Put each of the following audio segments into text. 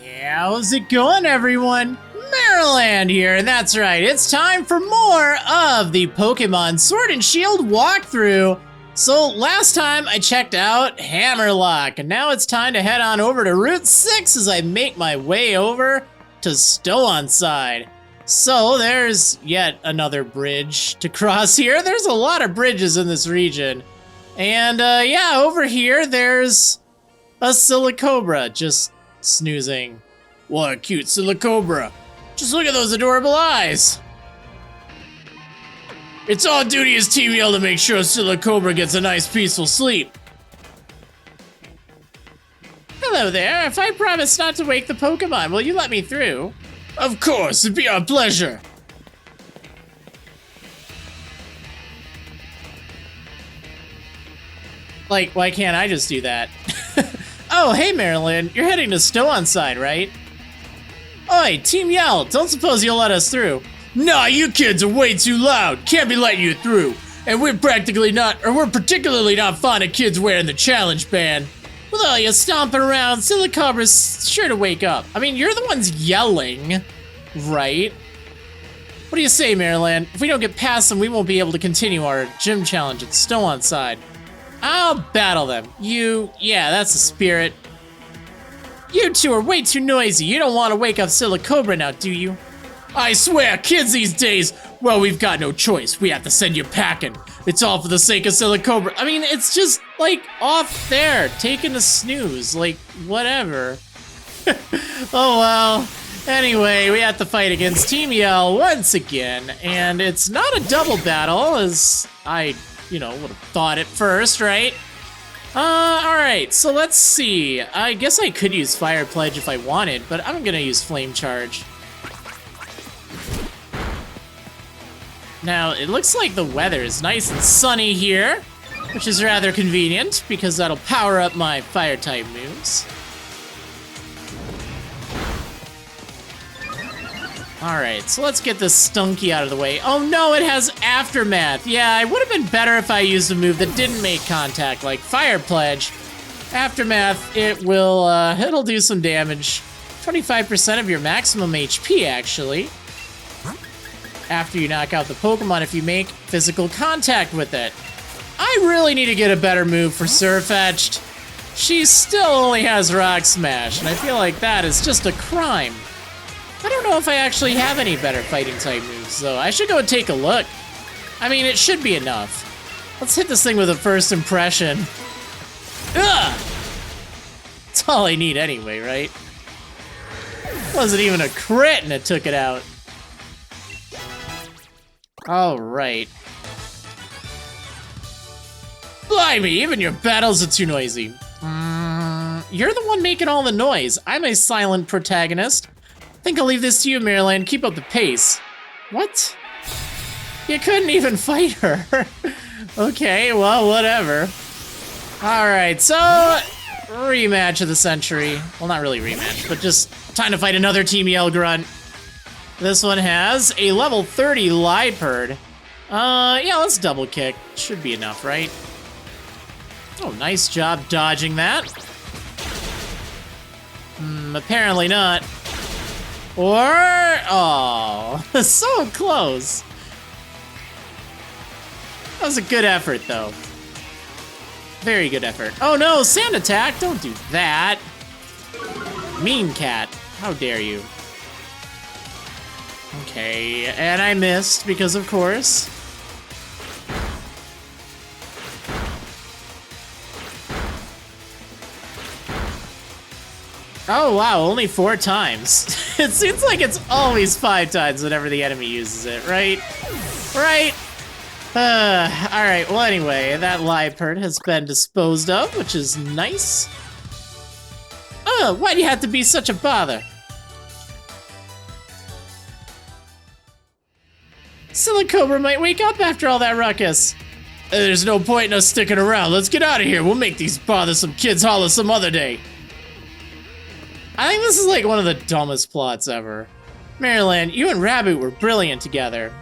How's it going, everyone? Marriland here, and that's right, it's time for more of the Pokemon Sword and Shield walkthrough. So last time I checked out Hammerlock, and now it's time to head on over to Route 6 as I make my way over to Stow-on-Side. So there's yet another bridge to cross here. There's a lot of bridges in this region. And yeah, over here there's a Silicobra just snoozing. What a cute Silicobra. Just look at those adorable eyes. It's our duty as Team Yell to make sure Silicobra gets a nice peaceful sleep. Hello there, if I promise not to wake the Pokemon, will you let me through? Of course, it'd be our pleasure. Like, why can't I just do that? Oh, hey Marriland, you're heading to Stow-on-Side, right? Oi, Team Yell, don't suppose you'll let us through. Nah, you kids are way too loud. Can't be letting you through. And we're particularly not fond of kids wearing the challenge band. With all you stomping around, Silicobra's sure to wake up. I mean, you're the ones yelling, right? What do you say, Marriland? If we don't get past them, we won't be able to continue our gym challenge at Stow-on-Side. I'll battle them. Yeah, that's the spirit. You two are way too noisy. You don't want to wake up Silicobra now, do you? I swear, kids these days, well, we've got no choice. We have to send you packing. It's all for the sake of Silicobra. I mean, it's just, like, off there, taking a snooze, like, whatever. Oh, well. Anyway, we have to fight against Team Yell once again, and it's not a double battle, as I, would have thought at first, right? Alright, so let's see. I guess I could use Fire Pledge if I wanted, but I'm gonna use Flame Charge. Now, it looks like the weather is nice and sunny here, which is rather convenient, because that'll power up my Fire-type moves. Alright, so let's get this Stunky out of the way. Oh no, it has Aftermath. Yeah, it would have been better if I used a move that didn't make contact, like Fire Pledge. Aftermath, it'll do some damage. 25% of your maximum HP, actually. After you knock out the Pokemon, if you make physical contact with it. I really need to get a better move for Surfetched. She still only has Rock Smash, and I feel like that is just a crime. I don't know if I actually have any better fighting type moves, though. I should go take a look. I mean, it should be enough. Let's hit this thing with a first impression. Ugh! That's all I need anyway, right? Wasn't even a crit and it took it out. Alright. Blimey, even your battles are too noisy. You're the one making all the noise. I'm a silent protagonist. Think I'll leave this to you, Marriland. Keep up the pace. What? You couldn't even fight her. Okay, well, whatever. Alright, so rematch of the century. Well, not really rematch, but just time to fight another Team Yell Grunt. This one has a level 30 Liepard. Yeah, let's double kick. Should be enough, right? Oh, nice job dodging that. Apparently not. Or, oh, so close. That was a good effort, though. Very good effort. Oh no, Sand Attack, don't do that. Mean Cat, how dare you. Okay, and I missed because of course. Oh wow, only 4 times. It seems like it's always 5 times whenever the enemy uses it, right? Right? Alright, well anyway, that Liepard has been disposed of, which is nice. Oh, why'd you have to be such a bother? Silicobra might wake up after all that ruckus. There's no point in us sticking around. Let's get out of here. We'll make these bothersome kids holler some other day. I think this is like one of the dumbest plots ever. Marriland, you and Raboot were brilliant together.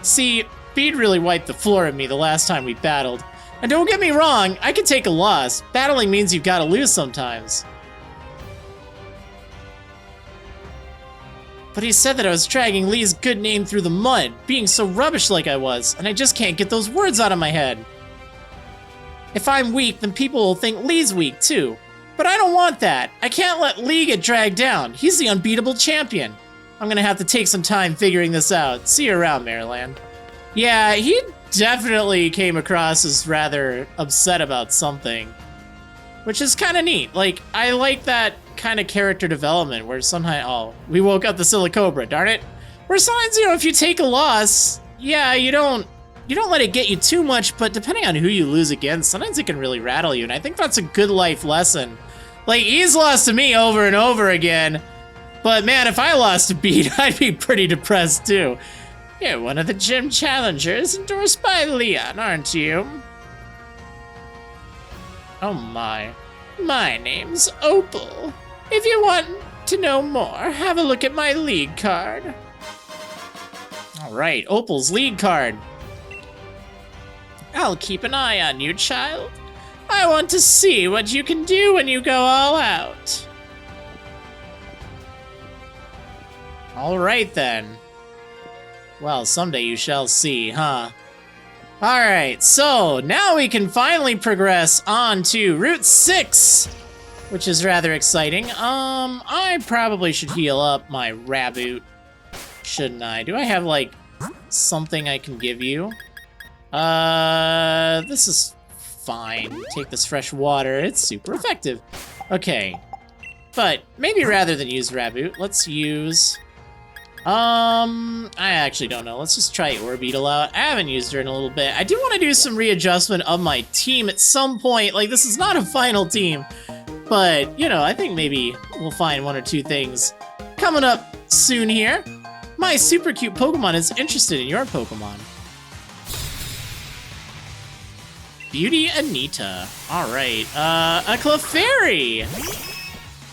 See, Feed really wiped the floor at me the last time we battled. And don't get me wrong, I can take a loss. Battling means you've got to lose sometimes. But he said that I was dragging Lee's good name through the mud, being so rubbish like I was, and I just can't get those words out of my head. If I'm weak, then people will think Lee's weak too. But I don't want that. I can't let Lee get dragged down. He's the unbeatable champion. I'm gonna have to take some time figuring this out. See you around, Marriland. Yeah, he definitely came across as rather upset about something. Which is kind of neat. Like, I like that kind of character development where somehow, oh, we woke up the Silicobra, darn it. Where sometimes, you know, if you take a loss, yeah, you don't let it get you too much, but depending on who you lose against, sometimes it can really rattle you, and I think that's a good life lesson. Like, he's lost to me over and over again, but man, if I lost a beat, I'd be pretty depressed too. You're one of the gym challengers endorsed by Leon, aren't you? Oh my. My name's Opal. If you want to know more, have a look at my league card. Alright, Opal's league card. I'll keep an eye on you, child. I want to see what you can do when you go all out. Alright then. Well, someday you shall see, huh? Alright, so now we can finally progress on to Route 6, which is rather exciting. I probably should heal up my Raboot, shouldn't I? Do I have, like, something I can give you? This is fine. Take this fresh water, it's super effective. Okay, but maybe rather than use Raboot, let's use... I actually don't know. Let's just try Orbeetle out. I haven't used her in a little bit. I do want to do some readjustment of my team at some point. Like, this is not a final team. But, you know, I think maybe we'll find one or two things coming up soon here. My super cute Pokemon is interested in your Pokemon. Beauty Anita. Alright, a Clefairy.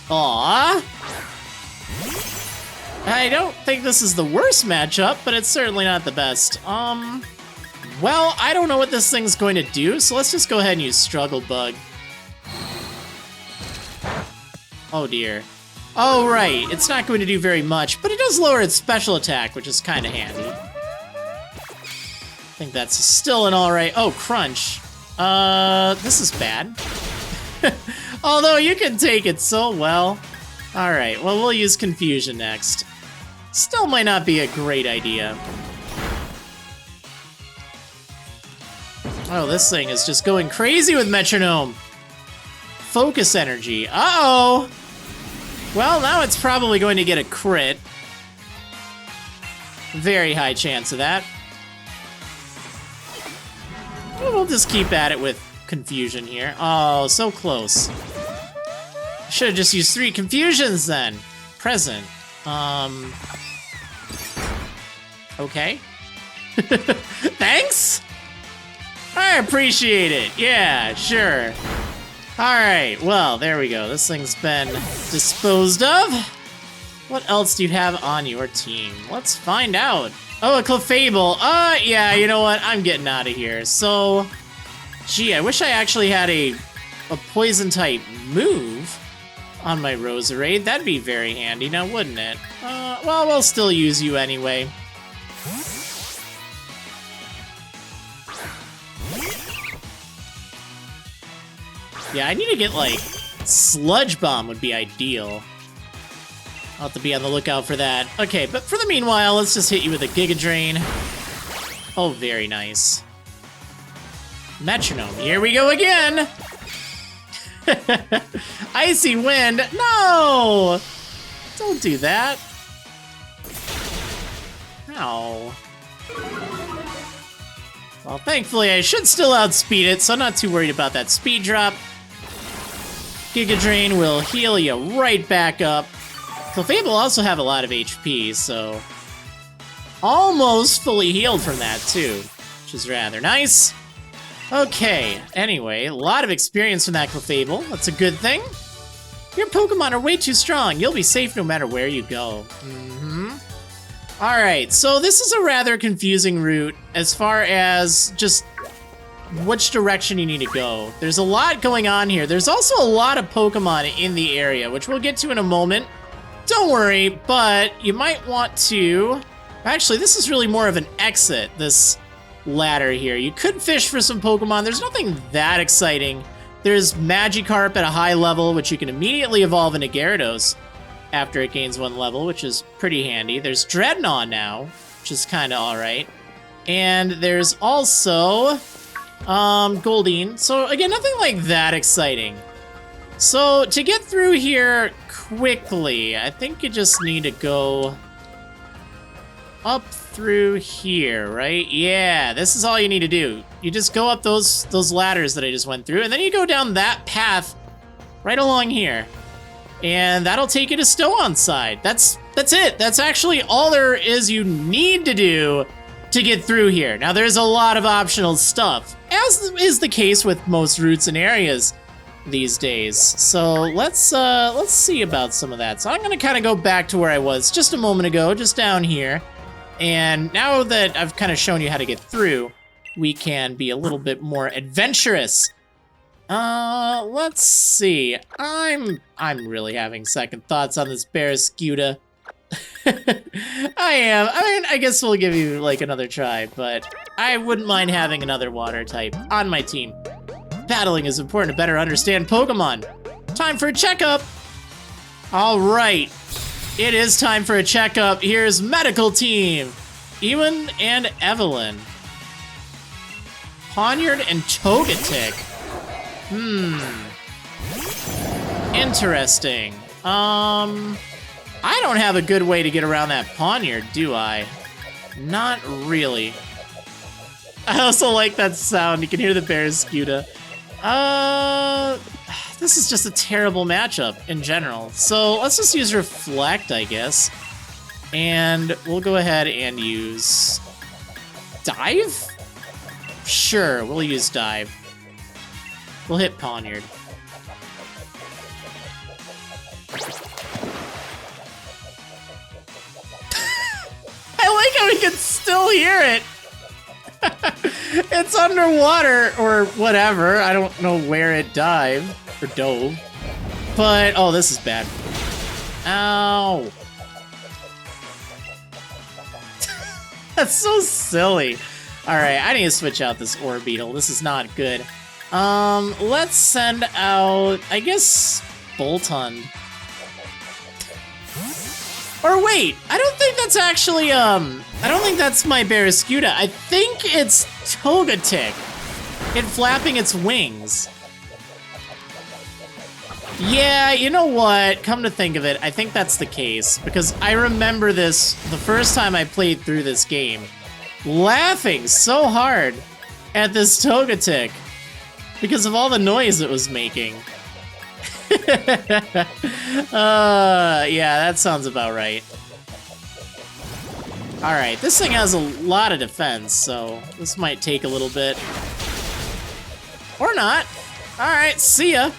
Aww. I don't think this is the worst matchup, but it's certainly not the best. Well, I don't know what this thing's going to do, so let's just go ahead and use Struggle Bug. Oh dear. Oh right, it's not going to do very much, but it does lower its special attack, which is kind of handy. I think that's still an alright. Oh, Crunch. This is bad. Although you can take it so well. Alright, well, we'll use Confusion next. Still might not be a great idea. Oh, this thing is just going crazy with Metronome. Focus Energy. Uh-oh! Well, now it's probably going to get a crit. Very high chance of that. We'll just keep at it with Confusion here. Oh, so close. Should have just used 3 Confusions then. Present. Okay. Thanks? I appreciate it. Yeah, sure. Alright, well, there we go. This thing's been disposed of. What else do you have on your team? Let's find out. Oh, a Clefable. Yeah, you know what? I'm getting out of here. So, gee, I wish I actually had a Poison-type move on my Roserade. That'd be very handy now, wouldn't it? Well, we'll still use you anyway. Yeah, I need to get, like, Sludge Bomb would be ideal. I'll have to be on the lookout for that. Okay, but for the meanwhile, let's just hit you with a Giga Drain. Oh, very nice. Metronome, here we go again! Icy Wind, no! Don't do that. Ow. Well, thankfully, I should still outspeed it, so I'm not too worried about that speed drop. Giga Drain will heal you right back up. Clefable will also have a lot of HP, so... almost fully healed from that, too, which is rather nice. Okay, anyway, a lot of experience from that Clefable. That's a good thing. Your Pokemon are way too strong. You'll be safe no matter where you go. Alright, so this is a rather confusing route as far as just which direction you need to go. There's a lot going on here. There's also a lot of Pokemon in the area, which we'll get to in a moment. don't worry, but you might want to... Actually, this is really more of an exit, this ladder here. You could fish for some Pokemon. There's nothing that exciting. There's Magikarp at a high level, which you can immediately evolve into Gyarados after it gains 1 level, which is pretty handy. There's Dreadnought now, which is kind of alright. And there's also Goldeen. So again, nothing like that exciting. So to get through here quickly, I think you just need to go up through here, right? Yeah, this is all you need to do. You just go up those ladders that I just went through, and then you go down that path right along here. And that'll take you to Stow-on-Side. That's it. That's actually all there is you need to do to get through here. Now, there's a lot of optional stuff, as is the case with most routes and areas these days. So let's see about some of that. So I'm gonna kind of go back to where I was just a moment ago, just down here. And now that I've kind of shown you how to get through, we can be a little bit more adventurous. Let's see. I'm really having second thoughts on this Barraskewda. I am. I mean, I guess we'll give you like another try, but I wouldn't mind having another water type on my team. Battling is important to better understand Pokemon. Time for a checkup. All right. It is time for a checkup. Here's medical team. Ewan and Evelyn. Poniard and Togetic. Interesting. I don't have a good way to get around that Poniard, do I? Not really. I also like that sound. You can hear the Barraskewda. This is just a terrible matchup in general. So let's just use Reflect, I guess. And we'll go ahead and use Dive? Sure, we'll use Dive. We'll hit Poniard. I like how we can still hear it. It's underwater or whatever. I don't know where it dived or dove. But, oh, this is bad. Ow. That's so silly. All right, I need to switch out this Orbeetle. This is not good. Let's send out, I guess, Boltund. Or wait, I don't think that's actually, I don't think that's my Barraskewda. I think it's Togetic. It flapping its wings. Yeah, you know what? Come to think of it, I think that's the case. Because I remember this the first time I played through this game. Laughing so hard at this Togetic. Because of all the noise it was making. Yeah, that sounds about right. Alright, this thing has a lot of defense, so this might take a little bit. Or not. Alright, see ya.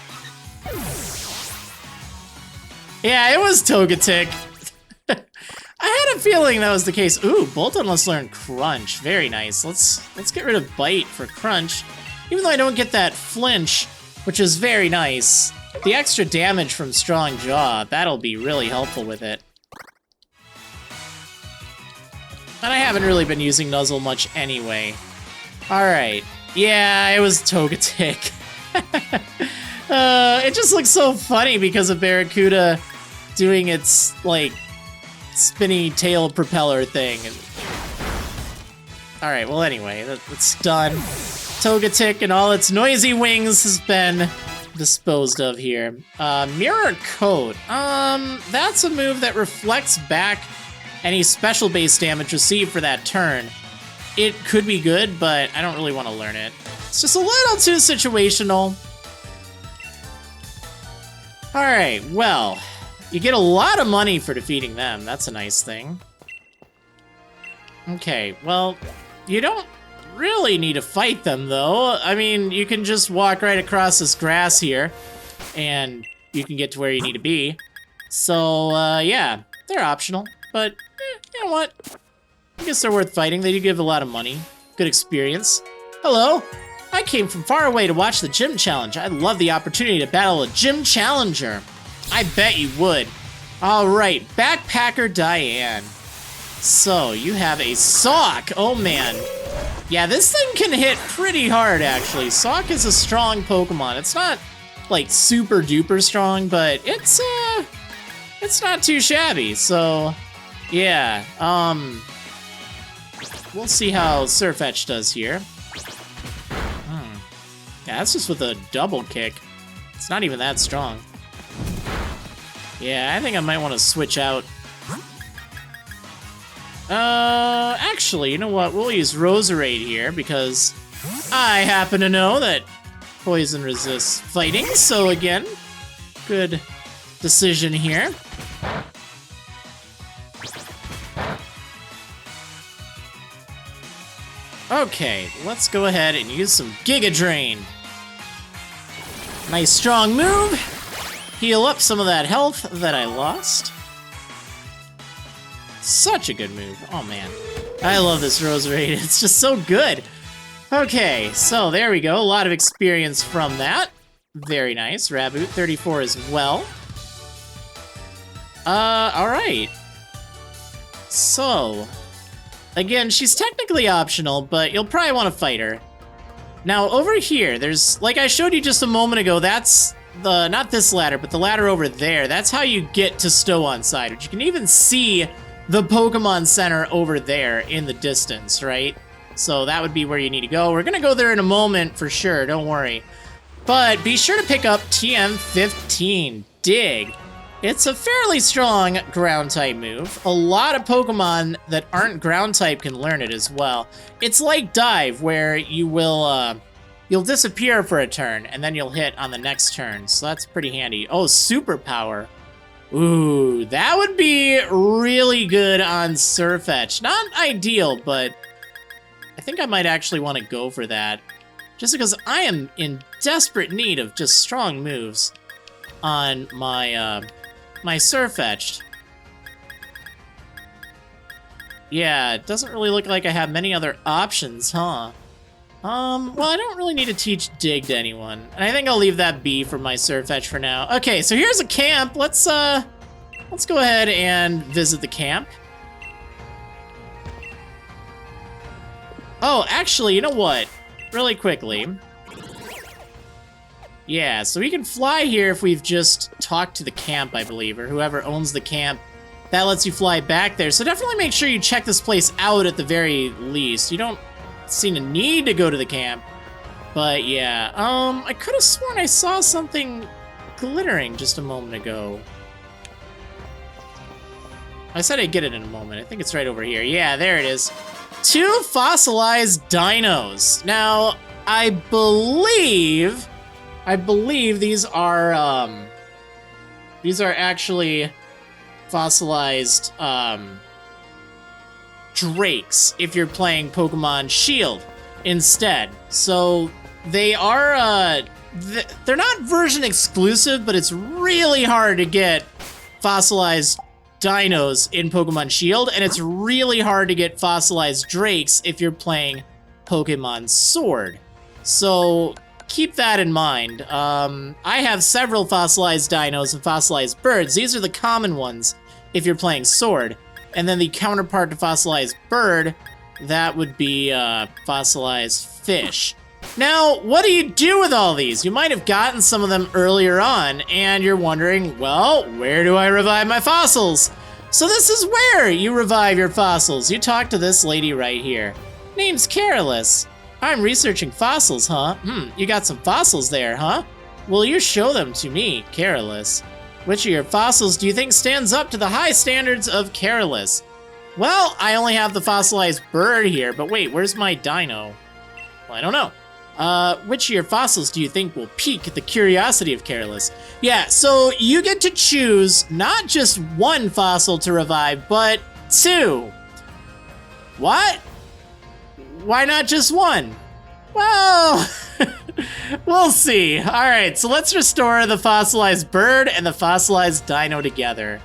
Yeah, it was Togetic. I had a feeling that was the case. Ooh, Boltund let's learn Crunch. Very nice. Let's get rid of Bite for Crunch. Even though I don't get that Flinch, which is very nice. The extra damage from Strong Jaw, that'll be really helpful with it. And I haven't really been using Nuzzle much anyway. Alright. Yeah, it was Togetic. It just looks so funny because of Barracuda doing its, like, spinny tail propeller thing. Alright, well anyway, it's done. Togetic and all its noisy wings has been disposed of here. Mirror Coat. That's a move that reflects back any special base damage received for that turn. It could be good, but I don't really want to learn it. It's just a little too situational. Alright, well, you get a lot of money for defeating them. That's a nice thing. Okay, well, you don't really need to fight them, though. I mean, you can just walk right across this grass here, and you can get to where you need to be. So, yeah, they're optional, but you know what? I guess they're worth fighting. They do give a lot of money. Good experience. Hello. I came from far away to watch the gym challenge. I'd love the opportunity to battle a gym challenger. I bet you would. All right, Backpacker Diane. So, you have a Sock. Oh, man. Yeah, this thing can hit pretty hard, actually. Sock is a strong Pokemon. It's not, like, super duper strong, but it's not too shabby. So, yeah. We'll see how Sirfetch'd does here. Yeah, that's just with a double kick. It's not even that strong. Yeah, I think I might want to switch out. Actually, you know what? We'll use Roserade here because I happen to know that poison resists fighting. So again, good decision here. Okay, let's go ahead and use some Giga Drain. Nice strong move. Heal up some of that health that I lost. Such a good move. Oh, man. I love this Roserade. It's just so good. Okay, so there we go. A lot of experience from that. Very nice. Raboot, 34 as well. Alright. So, again, she's technically optional, but you'll probably want to fight her. Now, over here, there's, like I showed you just a moment ago, that's the, not this ladder, but the ladder over there. That's how you get to Stow-on-Side, which you can even see the Pokemon Center over there in the distance, right? So that would be where you need to go. We're gonna go there in a moment for sure, don't worry. But be sure to pick up TM15, Dig. It's a fairly strong ground-type move. A lot of Pokemon that aren't ground-type can learn it as well. It's like Dive, where you will, you'll disappear for a turn, and then you'll hit on the next turn, so that's pretty handy. Oh, Superpower. Ooh, that would be really good on Sirfetch'd. Not ideal, but I think I might actually want to go for that. Just because I am in desperate need of just strong moves on my, my Sirfetch'd. Yeah, it doesn't really look like I have many other options, huh? Well, I don't really need to teach Dig to anyone. And I think I'll leave that be for my Sirfetch'd for now. Okay, so here's a camp. Let's go ahead and visit the camp. Oh, actually, you know what? Really quickly. Yeah, so we can fly here if we've just talked to the camp, I believe, or whoever owns the camp. That lets you fly back there. So definitely make sure you check this place out at the very least. You don't seem to need to go to the camp. But yeah, I could have sworn I saw something glittering just a moment ago. I said I'd get it in a moment. I think it's right over here. Yeah, there it is. 2 fossilized dinos. Now, I believe these are actually fossilized, drakes if you're playing Pokemon Shield instead. So they are, they're not version exclusive, but it's really hard to get fossilized dinos in Pokemon Shield, and it's really hard to get fossilized drakes if you're playing Pokemon Sword. So keep that in mind. I have several fossilized dinos and fossilized birds. These are the common ones if you're playing Sword. And then the counterpart to fossilized bird, that would be fossilized fish. Now, what do you do with all these? You might have gotten some of them earlier on, and you're wondering, well, where do I revive my fossils? So this is where you revive your fossils. You talk to this lady right here. Name's Careless. I'm researching fossils, huh? You got some fossils there, huh? Well, you show them to me, Careless. Which of your fossils do you think stands up to the high standards of Careless? Well, I only have the fossilized bird here, but wait, where's my dino? Well, I don't know. Which of your fossils do you think will pique the curiosity of Careless? Yeah, so you get to choose not just 1 fossil to revive, but 2. What? Why not just 1? Well, we'll see. All right, so let's restore the fossilized bird and the fossilized dino together.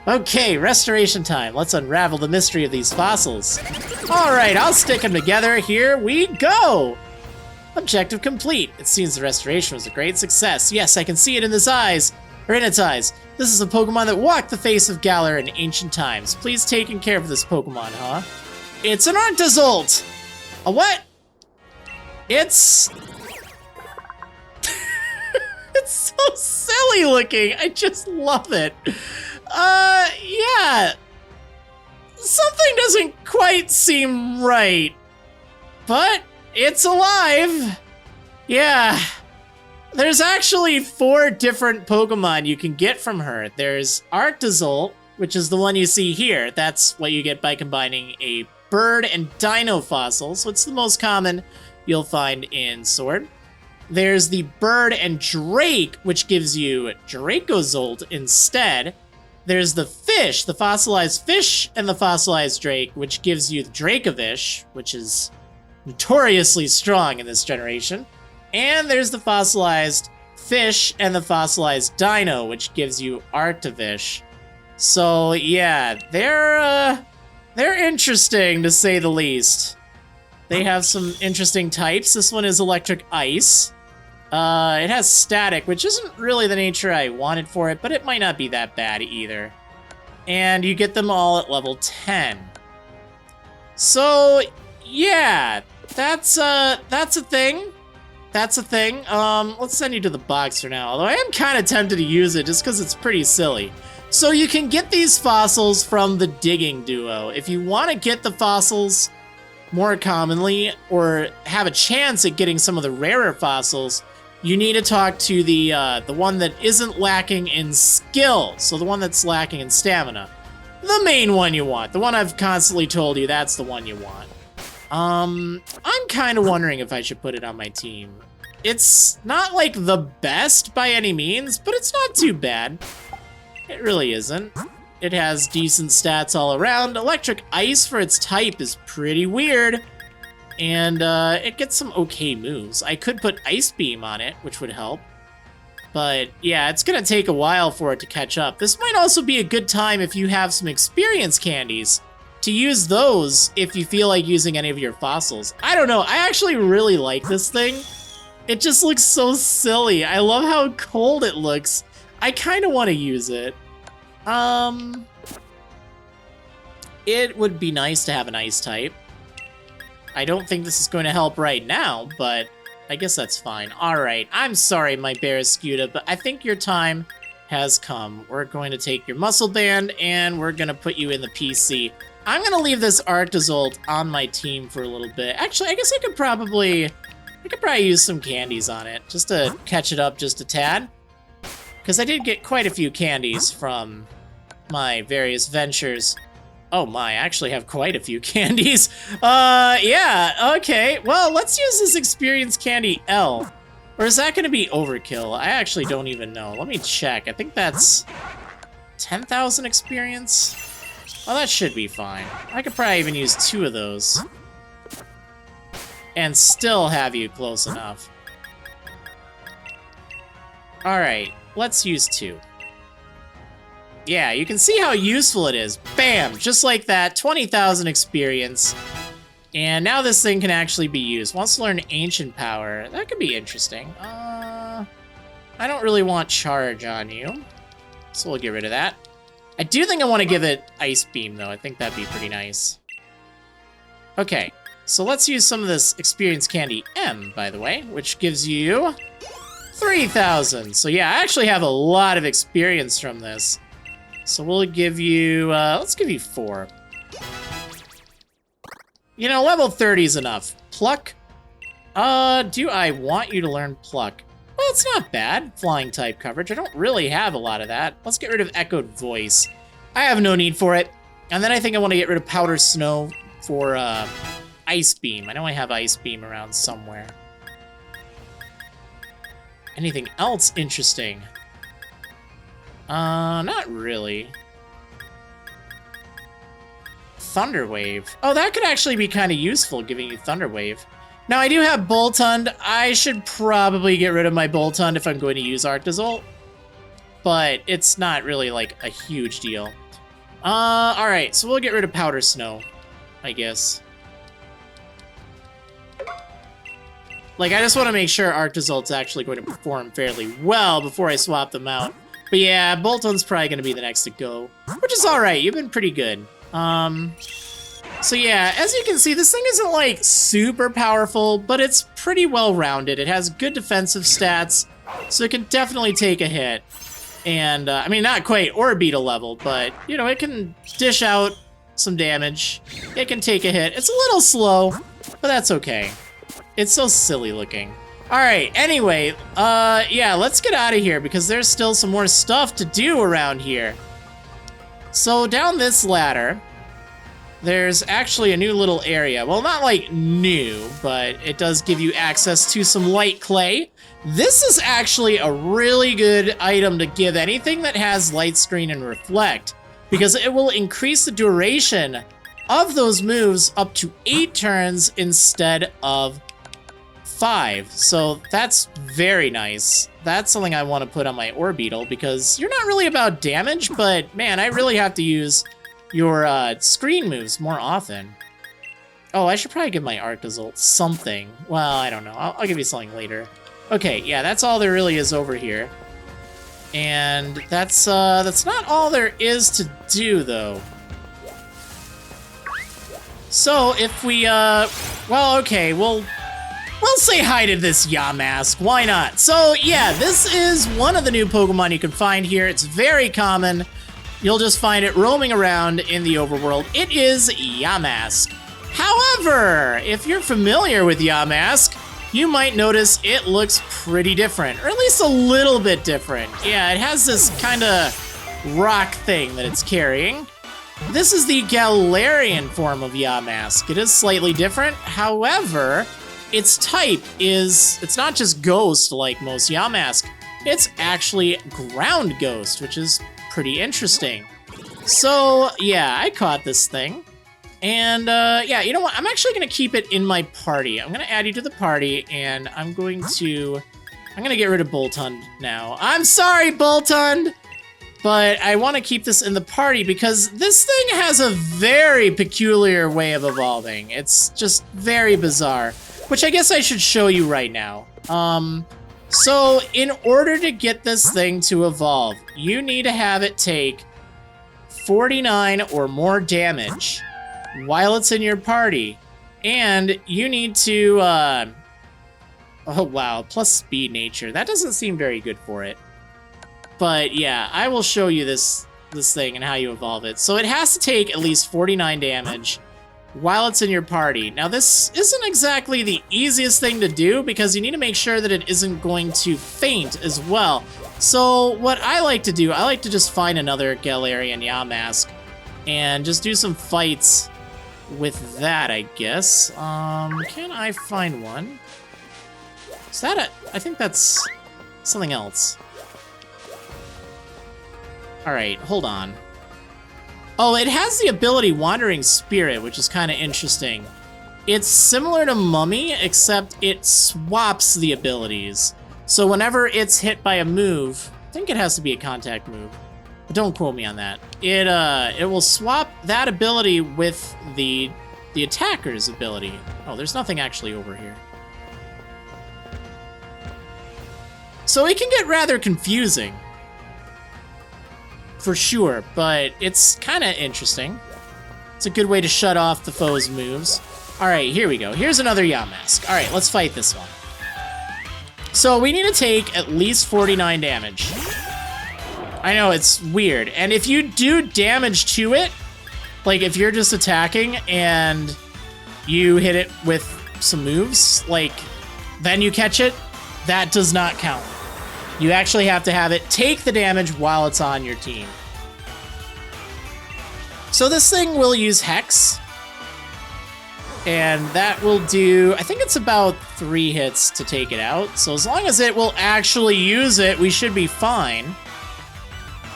Okay, restoration time. Let's unravel the mystery of these fossils. All right, I'll stick them together. Here we go. Objective complete. It seems the restoration was a great success. Yes, I can see it in its eyes. This is a Pokemon that walked the face of Galar in ancient times. Please take care of this Pokemon, huh? It's an Arctozolt! A what? It's... It's so silly looking. I just love it. Yeah. Something doesn't quite seem right. But it's alive. Yeah. There's actually 4 different Pokemon you can get from her. There's Arctozolt, which is the one you see here. That's what you get by combining a bird and dino fossil. So it's the most common you'll find in Sword. There's the bird and drake, which gives you Dracozolt instead. There's the fish, the fossilized fish, and the fossilized drake, which gives you the Dracovish, which is notoriously strong in this generation. And there's the fossilized fish and the fossilized dino, which gives you Arctovish. So yeah, they're interesting to say the least. They have some interesting types. This one is electric ice. It has static, which isn't really the nature I wanted for it, but it might not be that bad either. And you get them all at level 10. So yeah, that's a thing. That's a thing. Let's send you to the box for now, although I am kind of tempted to use it just because it's pretty silly. So you can get these fossils from the digging duo. If you want to get the fossils more commonly, or have a chance at getting some of the rarer fossils, you need to talk to the one that isn't lacking in skill. So the one that's lacking in stamina. The main one you want. The one I've constantly told you, that's the one you want. I'm kind of wondering if I should put it on my team. It's not like the best by any means, but it's not too bad. It really isn't. It has decent stats all around. Electric Ice for its type is pretty weird. And it gets some okay moves. I could put Ice Beam on it, which would help. But yeah, it's gonna take a while for it to catch up. This might also be a good time if you have some experience candies to use those if you feel like using any of your fossils. I don't know, I actually really like this thing. It just looks so silly. I love how cold it looks. I kind of want to use it. It would be nice to have an ice type. I don't think this is going to help right now, but I guess that's fine. Alright, I'm sorry, my Barraskewda, but I think your time has come. We're going to take your muscle band, and we're going to put you in the PC. I'm going to leave this Arctozolt on my team for a little bit. Actually, I guess I could probably use some candies on it, just to catch it up just a tad. Because I did get quite a few candies from my various ventures. Oh my, I actually have quite a few candies. Yeah, okay. Well, let's use this experience candy L. Or is that gonna be overkill? I actually don't even know. Let me check. I think that's 10,000 experience. Oh, that should be fine. I could probably even use 2 of those. And still have you close enough. Alright, let's use 2. Yeah, you can see how useful it is. Bam! Just like that, 20,000 experience. And now this thing can actually be used. Wants to learn Ancient Power. That could be interesting. I don't really want Charge on you, so we'll get rid of that. I do think I want to give it Ice Beam, though. I think that'd be pretty nice. Okay, so let's use some of this Experience Candy M, by the way, which gives you 3,000. So yeah, I actually have a lot of experience from this. So we'll give you, let's give you 4. You know, level 30 is enough. Pluck? Do I want you to learn Pluck? Well, it's not bad. Flying type coverage. I don't really have a lot of that. Let's get rid of Echoed Voice. I have no need for it. And then I think I want to get rid of Powder Snow for, Ice Beam. I know I have Ice Beam around somewhere. Anything else interesting? Not really. Thunder Wave. Oh, that could actually be kind of useful, giving you Thunder Wave. Now, I do have Boltund. I should probably get rid of my Boltund if I'm going to use Arctozolt. But it's not really, like, a huge deal. Alright, so we'll get rid of Powder Snow, I guess. Like, I just want to make sure Arctozolt's actually going to perform fairly well before I swap them out. But yeah, Bolton's probably gonna be the next to go, which is all right. You've been pretty good. So yeah, as you can see, this thing isn't like super powerful, but it's pretty well rounded. It has good defensive stats, so it can definitely take a hit. And I mean, not quite Orbeetle level, but you know, it can dish out some damage. It can take a hit. It's a little slow, but that's okay. It's so silly looking. All right, anyway, yeah, let's get out of here because there's still some more stuff to do around here. So down this ladder, there's actually a new little area. Well, not like new, but it does give you access to some light clay. This is actually a really good item to give anything that has light screen and reflect, because it will increase the duration of those moves up to 8 turns instead of 5. So that's very nice. That's something I want to put on my Orbeetle because you're not really about damage, but man, I really have to use your screen moves more often. Oh, I should probably give my Arctozolt something. Well, I don't know. I'll give you something later. Okay, yeah, that's all there really is over here. And that's not all there is to do, though. So if we, well, okay, we'll say hi to this Yamask. Why not? So yeah, this is one of the new Pokemon you can find here. It's very common. You'll just find it roaming around in the overworld. It is Yamask. However, if you're familiar with Yamask, you might notice it looks pretty different, or at least a little bit different. Yeah, it has this kind of rock thing that it's carrying. This is the Galarian form of Yamask. It is slightly different. However, its type is, it's not just ghost like most Yamask. It's actually ground ghost, which is pretty interesting. So yeah, I caught this thing. And yeah, you know what? I'm actually going to keep it in my party. I'm going to add you to the party, and I'm going to get rid of Boltund now. I'm sorry, Boltund! But I want to keep this in the party because this thing has a very peculiar way of evolving. It's just very bizarre, which I guess I should show you right now. So in order to get this thing to evolve, you need to have it take 49 or more damage while it's in your party, and you need to, oh wow, plus speed nature. That doesn't seem very good for it. But yeah, I will show you this thing and how you evolve it. So it has to take at least 49 damage while it's in your party. Now this isn't exactly the easiest thing to do because you need to make sure that it isn't going to faint as well. So what I like to do, I like to just find another Galarian Yamask and just do some fights with that, I guess. Can I find one? Is that I think that's something else. Alright, hold on. Oh, it has the ability Wandering Spirit, which is kind of interesting. It's similar to Mummy, except it swaps the abilities. So whenever it's hit by a move, I think it has to be a contact move, but don't quote me on that. It will swap that ability with the attacker's ability. Oh, there's nothing actually over here. So it can get rather confusing. For sure, but it's kind of interesting. It's a good way to shut off the foe's moves. Alright, here we go. Here's another Yamask. Alright, let's fight this one. So we need to take at least 49 damage. I know, it's weird. And if you do damage to it, like if you're just attacking and you hit it with some moves, like then you catch it, that does not count. You actually have to have it take the damage while it's on your team. So this thing will use Hex. And that will do, I think it's about 3 hits to take it out. So as long as it will actually use it, we should be fine.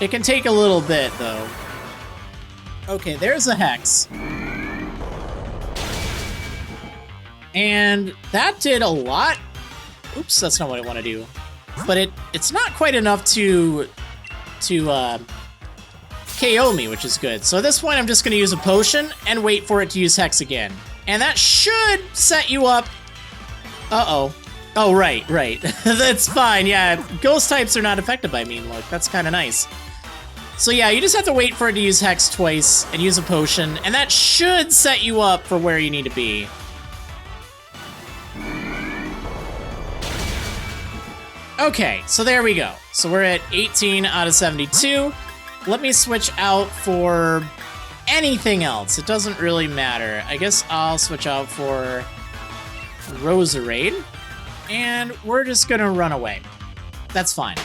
It can take a little bit, though. Okay, there's a Hex. And that did a lot. Oops, that's not what I want to do. But it's not quite enough to KO me, which is good. So at this point, I'm just going to use a potion and wait for it to use Hex again. And that should set you up. Uh-oh. Oh, right. That's fine, yeah. Ghost types are not affected by Mean Look. That's kind of nice. So yeah, you just have to wait for it to use Hex twice and use a potion, and that should set you up for where you need to be. Okay, so there we go. So we're at 18 out of 72. Let me switch out for anything else. It doesn't really matter. I guess I'll switch out for Roserade, and we're just gonna run away. That's fine.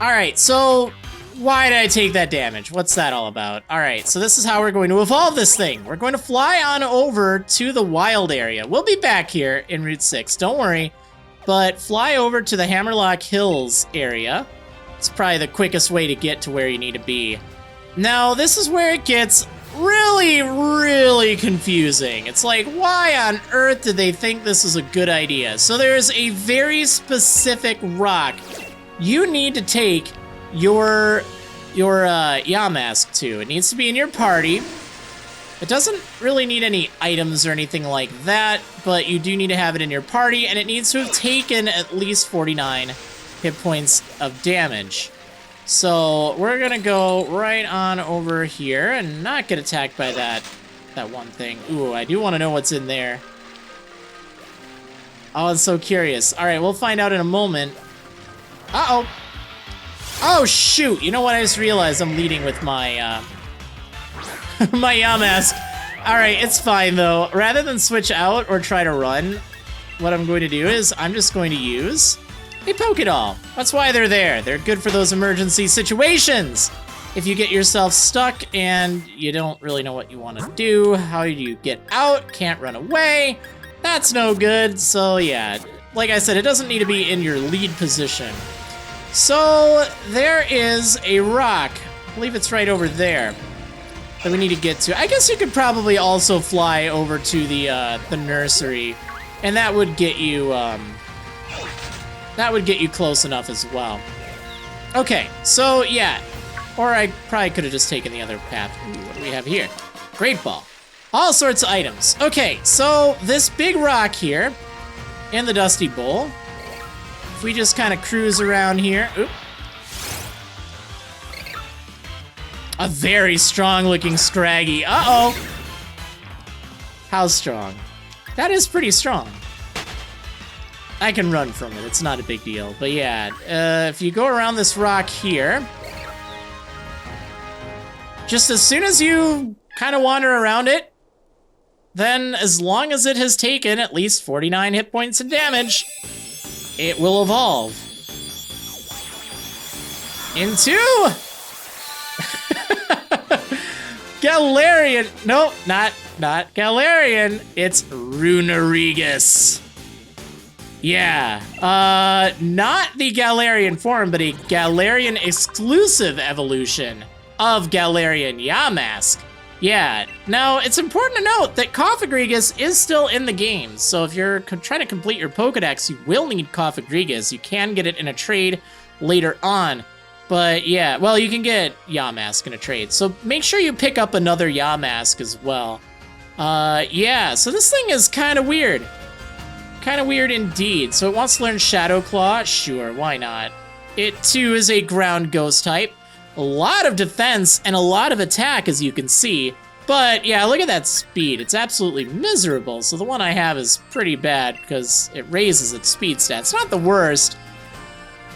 All right, so why did I take that damage? What's that all about? All right, so this is how we're going to evolve this thing. We're going to fly on over to the wild area. We'll be back here in Route 6, don't worry. But fly over to the Hammerlock Hills area. It's probably the quickest way to get to where you need to be. Now, this is where it gets really, really confusing. It's like, why on earth did they think this is a good idea? So there's a very specific rock you need to take your Yamask to. It needs to be in your party. It doesn't really need any items or anything like that, but you do need to have it in your party, and it needs to have taken at least 49 hit points of damage. So we're gonna go right on over here and not get attacked by that one thing. Ooh, I do want to know what's in there. Oh, I'm so curious. All right, we'll find out in a moment. Uh-oh. Oh, shoot. You know what? I just realized I'm leading with my, my Yamask. All right, it's fine, though. Rather than switch out or try to run, what I'm going to do is I'm just going to use a Pokédoll. That's why they're there. They're good for those emergency situations. If you get yourself stuck and you don't really know what you want to do, how do you get out? Can't run away. That's no good. So, yeah, like I said, it doesn't need to be in your lead position. So, there is a rock. I believe it's right over there that we need to get to. I guess you could probably also fly over to the nursery, and that would get you close enough as well. Okay, so yeah, or I probably could have just taken the other path. Ooh, what do we have here? Great Ball. All sorts of items. Okay, so this big rock here in the Dusty Bowl, if we just kind of cruise around here. Oop. A very strong looking Scraggy. Uh-oh. How strong? That is pretty strong. I can run from it, it's not a big deal. But yeah, if you go around this rock here, just as soon as you kind of wander around it, then as long as it has taken at least 49 hit points and damage, it will evolve into Galarian. No, not Galarian. It's Runerigus. Yeah, not the Galarian form, but a Galarian exclusive evolution of Galarian Yamask. Yeah, now it's important to note that Cofagrigus is still in the game, so if you're trying to complete your Pokedex, you will need Cofagrigus. You can get it in a trade later on, but yeah, well, you can get Yamask in a trade, so make sure you pick up another Yamask as well. Yeah, so this thing is kind of weird. Kind of weird indeed. So it wants to learn Shadow Claw? Sure, why not? It too is a ground ghost type. A lot of defense and a lot of attack, as you can see. But yeah, look at that speed. It's absolutely miserable. So the one I have is pretty bad because it raises its speed stats. Not the worst,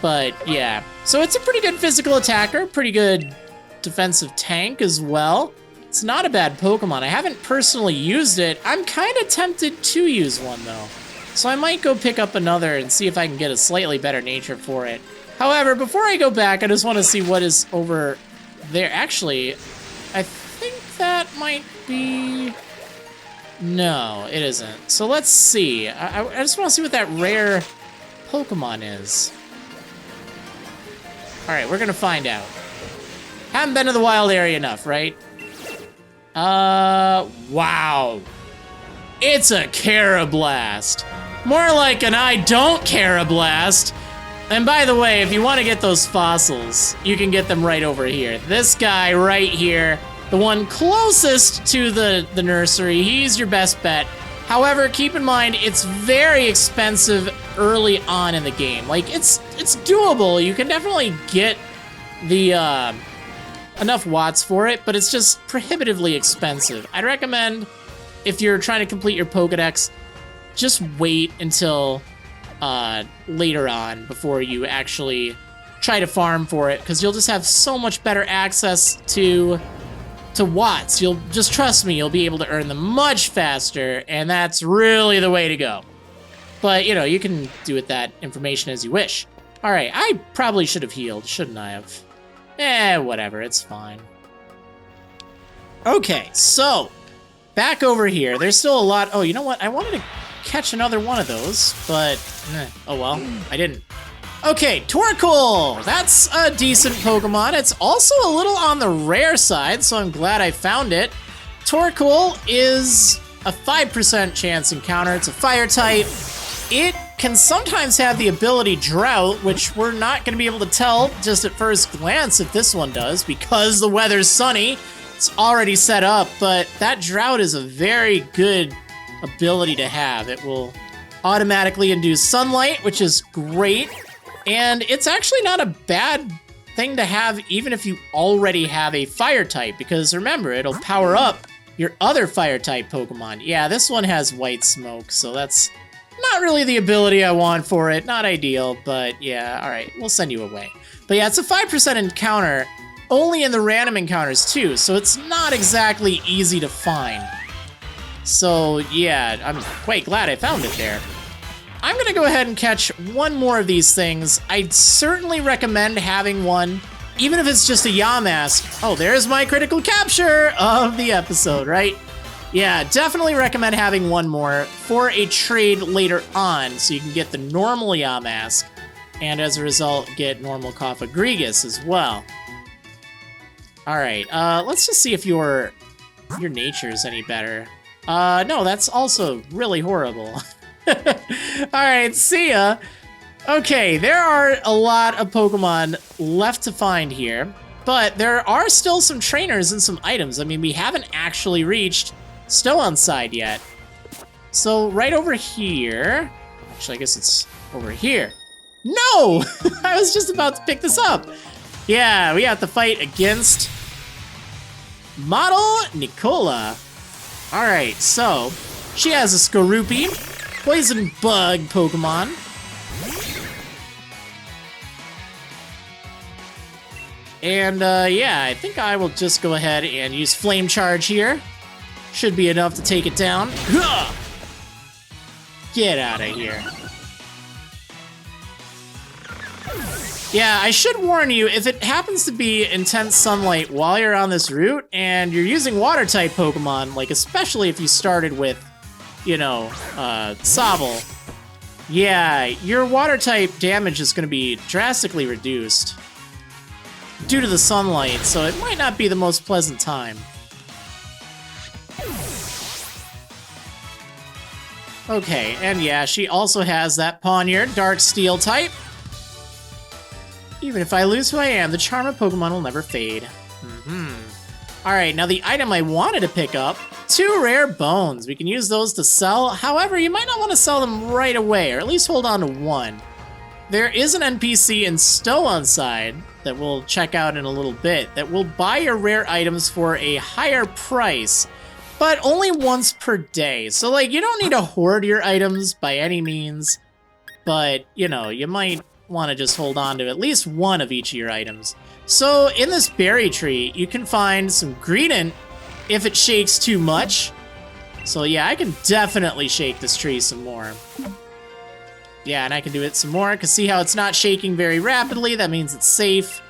but yeah. So it's a pretty good physical attacker, pretty good defensive tank as well. It's not a bad Pokemon. I haven't personally used it. I'm kind of tempted to use one though. So I might go pick up another and see if I can get a slightly better nature for it. However, before I go back, I just want to see what is over there. Actually, I think that might be... No, it isn't. So let's see. I just want to see what that rare Pokemon is. Alright, we're going to find out. Haven't been to the wild area enough, right? Wow. It's a Carablast. More like an I don't Carablast. And by the way, if you want to get those fossils, you can get them right over here. This guy right here, the one closest to the nursery, he's your best bet. However, keep in mind, it's very expensive early on in the game. Like, it's doable. You can definitely get the enough watts for it, but it's just prohibitively expensive. I'd recommend, if you're trying to complete your Pokédex, just wait until later on before you actually try to farm for it, because you'll just have so much better access to watts. You'll just, trust me, you'll be able to earn them much faster, and that's really the way to go. But, you know, you can do with that information as you wish. All right, I probably should have healed, shouldn't I have? Whatever, it's fine. Okay, so back over here. There's still a lot. Oh, you know what? I wanted to catch another one of those, but oh well, I didn't. Okay, Torkoal. That's a decent Pokemon. It's also a little on the rare side, so I'm glad I found it. Torkoal is a 5% chance encounter. It's a fire type. It can sometimes have the ability Drought, which we're not going to be able to tell just at first glance if this one does, because the weather's sunny. It's already set up, but that Drought is a very good ability to have. It will automatically induce sunlight, which is great. And it's actually not a bad thing to have even if you already have a fire type, because remember, it'll power up your other fire type Pokemon. Yeah, this one has white smoke, so that's not really the ability I want for it. Not ideal, but yeah, all right, we'll send you away. But yeah, it's a 5% encounter, only in the random encounters too, so it's not exactly easy to find. So yeah, I'm quite glad I found it there. I'm gonna go ahead and catch one more of these things. I'd certainly recommend having one, even if it's just a Yamask. Oh, there's my critical capture of the episode, right? Yeah, definitely recommend having one more for a trade later on, so you can get the normal Yamask, and as a result, get normal Cofagrigus as well. All right, let's just see if your nature is any better. No, that's also really horrible. Alright, see ya! Okay, there are a lot of Pokemon left to find here, but there are still some trainers and some items. I mean, we haven't actually reached Stow-on-Side yet. So, right over here... Actually, I guess it's over here. No! I was just about to pick this up! Yeah, we have to fight against Model Nicola. Alright, so, she has a Skorupi, Poison Bug Pokemon. And yeah, I think I will just go ahead and use Flame Charge here. Should be enough to take it down. Get out of here. Yeah, I should warn you, if it happens to be intense sunlight while you're on this route and you're using water-type Pokemon, like especially if you started with, you know, Sobble, yeah, your water-type damage is going to be drastically reduced due to the sunlight, so it might not be the most pleasant time. Okay, and yeah, she also has that Pawniard, Dark Steel type. Even if I lose who I am, the charm of Pokemon will never fade. Alright, now the item I wanted to pick up, 2 rare bones. We can use those to sell. However, you might not want to sell them right away, or at least hold on to one. There is an NPC in Stow-on-Side that we'll check out in a little bit that will buy your rare items for a higher price, but only once per day. So, like, you don't need to hoard your items by any means, but, you know, you might want to just hold on to at least one of each of your items. So, in this berry tree, you can find some Greedent if it shakes too much. So, yeah, I can definitely shake this tree some more. Yeah, and I can do it some more, because see how it's not shaking very rapidly? That means it's safe.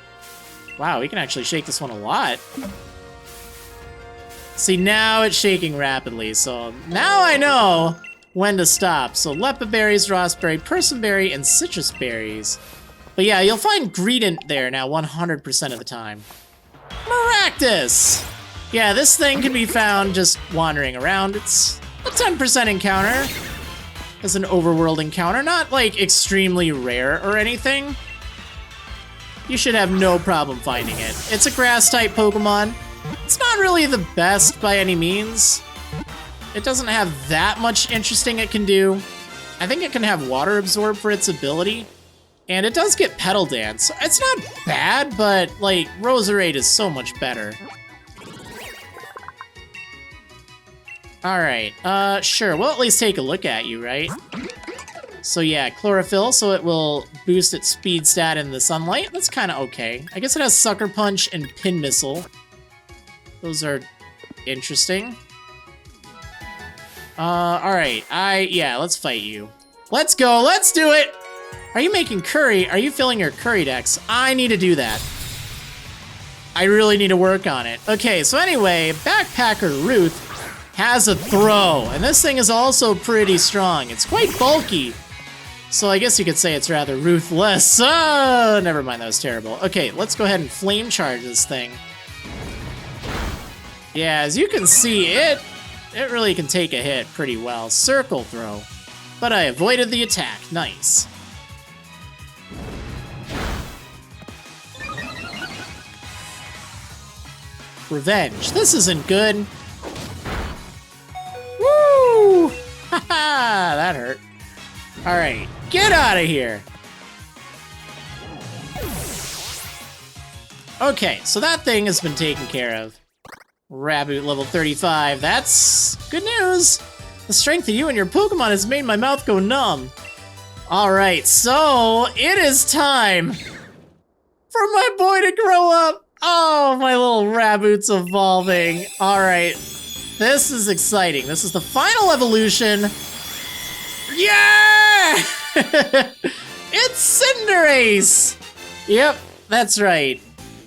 Wow, we can actually shake this one a lot. See, now it's shaking rapidly, so now I know when to stop. So Lepa berries, Raspberry, Persimberry, and Citrus berries. But yeah, you'll find Greedent there now 100% of the time. Maractus! Yeah, this thing can be found just wandering around. It's a 10% encounter. As an overworld encounter, not like extremely rare or anything. You should have no problem finding it. It's a grass-type Pokemon. It's not really the best by any means. It doesn't have that much interesting it can do. I think it can have water absorb for its ability. And it does get Petal Dance. It's not bad, but like Roserade is so much better. All right, sure, we'll at least take a look at you, right? So yeah, Chlorophyll, so it will boost its speed stat in the sunlight. That's kind of okay. I guess it has Sucker Punch and Pin Missile. Those are interesting. All right, yeah, let's fight you. Let's go, let's do it! Are you making curry? Are you filling your curry decks? I need to do that. I really need to work on it. Okay, so anyway, Backpacker Ruth has a throw, and this thing is also pretty strong. It's quite bulky, so I guess you could say it's rather ruthless. Oh, never mind, that was terrible. Okay, let's go ahead and flame charge this thing. Yeah, as you can see, it really can take a hit pretty well. Circle throw, but I avoided the attack. Nice. Revenge. This isn't good. Woo! Haha, that hurt. All right, get out of here. Okay, so that thing has been taken care of. Raboot level 35. That's good news. The strength of you and your Pokemon has made my mouth go numb. All right, so it is time for my boy to grow up. Oh, my little Raboot's evolving. All right, this is exciting. This is the final evolution. Yeah! It's Cinderace! Yep, that's right.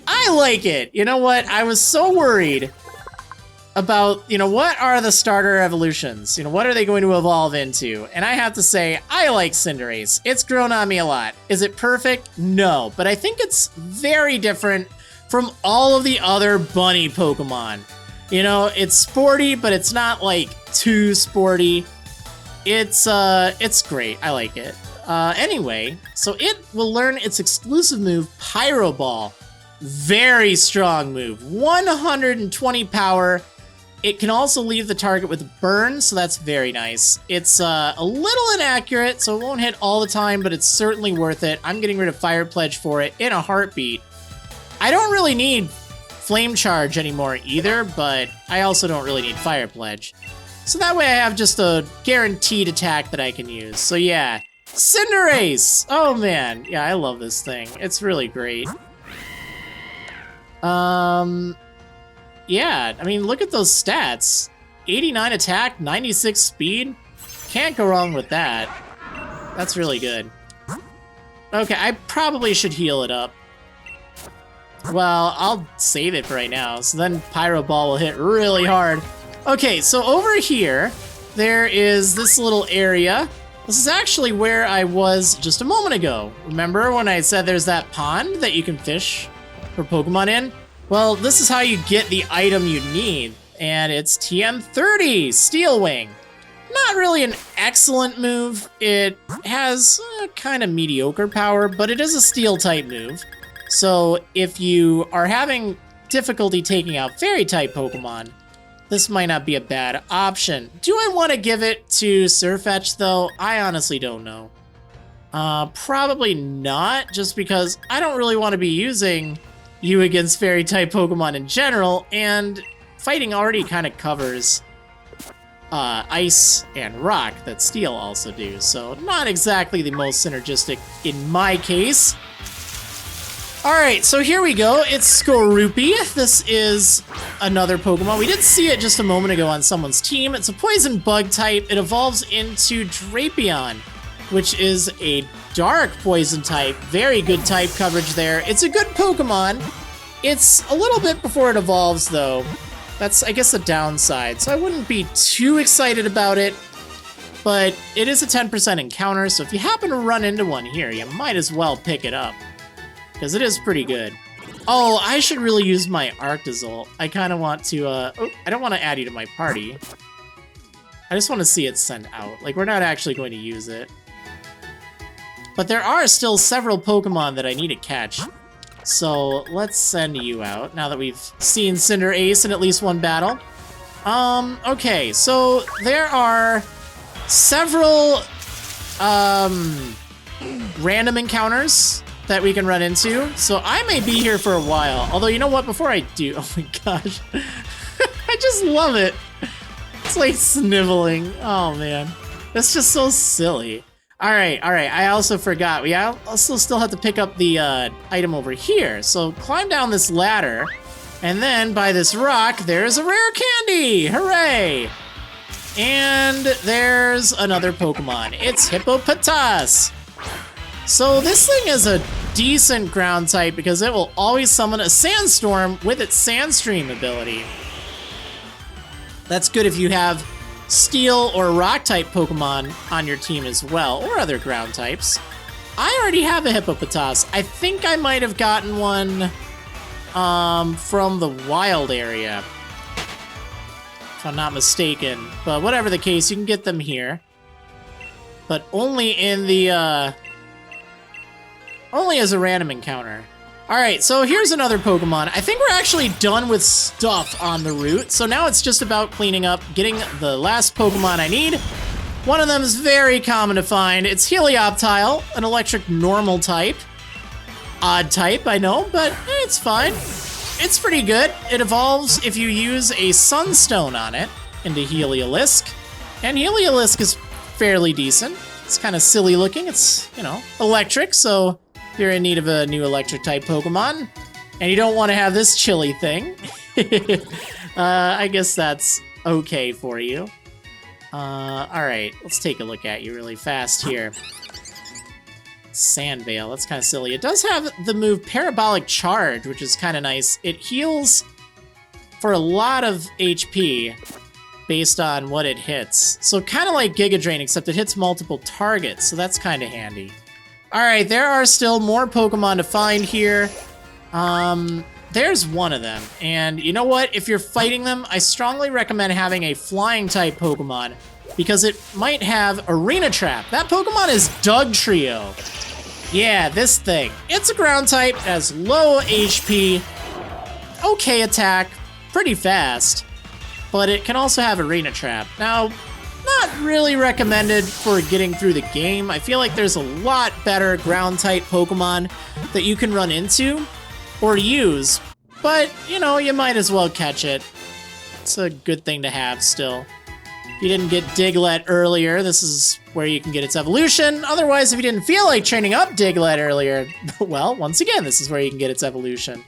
I like it. You know what? I was so worried about, what are the starter evolutions? What are they going to evolve into? And I have to say, I like Cinderace. It's grown on me a lot. Is it perfect? No, but I think it's very different from all of the other bunny Pokemon. It's sporty, but it's not like too sporty. It's great. I like it. Anyway, so it will learn its exclusive move, Pyro Ball. Very strong move. 120 power. It can also leave the target with burn, so that's very nice. It's a little inaccurate, so it won't hit all the time, but it's certainly worth it. I'm getting rid of Fire Pledge for it in a heartbeat. I don't really need Flame Charge anymore either, but I also don't really need Fire Pledge. So that way I have just a guaranteed attack that I can use. So yeah, Cinderace! Oh man, yeah, I love this thing. It's really great. Yeah, I mean, look at those stats. 89 attack, 96 speed. Can't go wrong with that. That's really good. Okay, I probably should heal it up. Well, I'll save it for right now, so then Pyro Ball will hit really hard. Okay, so over here, there is this little area. This is actually where I was just a moment ago. Remember when I said there's that pond that you can fish for Pokemon in? Well, this is how you get the item you need, and it's TM30, Steel Wing. Not really an excellent move. It has kind of mediocre power, but it is a Steel-type move. So if you are having difficulty taking out Fairy-type Pokemon, this might not be a bad option. Do I want to give it to Sirfetch'd, though? I honestly don't know. Probably not, just because I don't really want to be using you against Fairy-type Pokemon in general, and fighting already kind of covers Ice and Rock that Steel also do, so not exactly the most synergistic in my case. Alright, so here we go. It's Skorupi. This is another Pokemon. We did see it just a moment ago on someone's team. It's a poison bug type. It evolves into Drapion, which is a dark poison type. Very good type coverage there. It's a good Pokemon. It's a little bit before it evolves, though. That's, I guess, the downside. So I wouldn't be too excited about it, but it is a 10% encounter, so if you happen to run into one here, you might as well pick it up, because it is pretty good. Oh, I should really use my Arctozolt. I kind of want to, oh, I don't want to add you to my party. I just want to see it sent out. Like, we're not actually going to use it. But there are still several Pokemon that I need to catch. So let's send you out, now that we've seen Cinderace in at least one battle. Okay, so there are several random encounters that we can run into. So I may be here for a while. Although, you know what? Before I do, oh my gosh. I just love it. It's like sniveling. Oh man. That's just so silly. All right. I also forgot. We also still have to pick up the item over here. So climb down this ladder. And then by this rock, there's a rare candy. Hooray. And there's another Pokemon. It's Hippopotas. So this thing is a decent ground type because it will always summon a Sandstorm with its Sandstream ability. That's good if you have Steel or Rock type Pokemon on your team as well, or other ground types. I already have a Hippopotas. I think I might have gotten one from the wild area, if I'm not mistaken. But whatever the case, you can get them here. But only in the, only as a random encounter. Alright, so here's another Pokemon. I think we're actually done with stuff on the route, so now it's just about cleaning up, getting the last Pokemon I need. One of them is very common to find. It's Helioptile, an electric normal type. Odd type, I know, but it's fine. It's pretty good. It evolves if you use a Sunstone on it into Heliolisk. And Heliolisk is fairly decent. It's kind of silly looking. It's, you know, electric, so you're in need of a new electric type Pokemon. And you don't want to have this chilly thing. I guess that's okay for you. Alright, let's take a look at you really fast here. Sandvale, that's kind of silly. It does have the move Parabolic Charge, which is kind of nice. It heals for a lot of HP based on what it hits. So kind of like Giga Drain, except it hits multiple targets, so that's kind of handy. Alright, there are still more Pokemon to find here. There's one of them. And you know what? If you're fighting them, I strongly recommend having a flying type Pokemon because it might have Arena Trap. That Pokemon is Dugtrio. Yeah, this thing. It's a ground type, has low HP, okay attack, pretty fast, but it can also have Arena Trap. Now, not really recommended for getting through the game. I feel like there's a lot better ground type Pokemon that you can run into or use, but you know, you might as well catch it. It's a good thing to have still. If you didn't get Diglett earlier, this is where you can get its evolution. Otherwise, if you didn't feel like training up Diglett earlier, well, once again, this is where you can get its evolution.